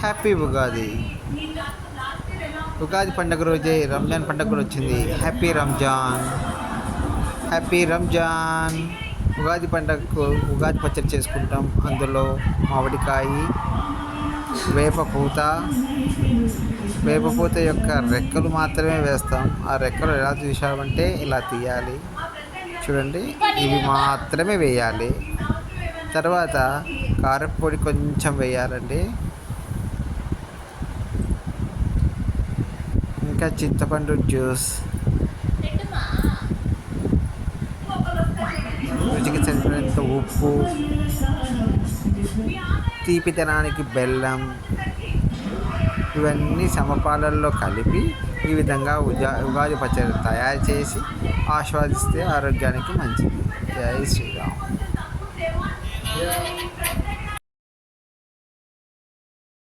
Happy Ugadi. Ugadi పండుగ రోజే రంజాన్ పండుగ కూడా వచ్చింది. Happy Ramzan, happy Ramzan. ఉగాది పండుగకు ఉగాది పచ్చడి చేసుకుంటాం. అందులో మామిడికాయ, వేపపూత, వేపపూత యొక్క రెక్కలు మాత్రమే వేస్తాం. ఆ రెక్కలు ఎలా తీసామంటే ఇలా తీయాలి చూడండి, ఇవి మాత్రమే వేయాలి. తర్వాత కారపొడి కొంచెం వేయాలండి. ఇంకా చింతపండు జ్యూస్, రుచికి సరిపడినంత ఉప్పు, తీపితనానికి బెల్లం, ఇవన్నీ సమపాలల్లో కలిపి ఈ విధంగా ఉగాది పచ్చడి తయారు చేసి ఆస్వాదిస్తే ఆరోగ్యానికి మంచిది. జై శ్రీరామ్.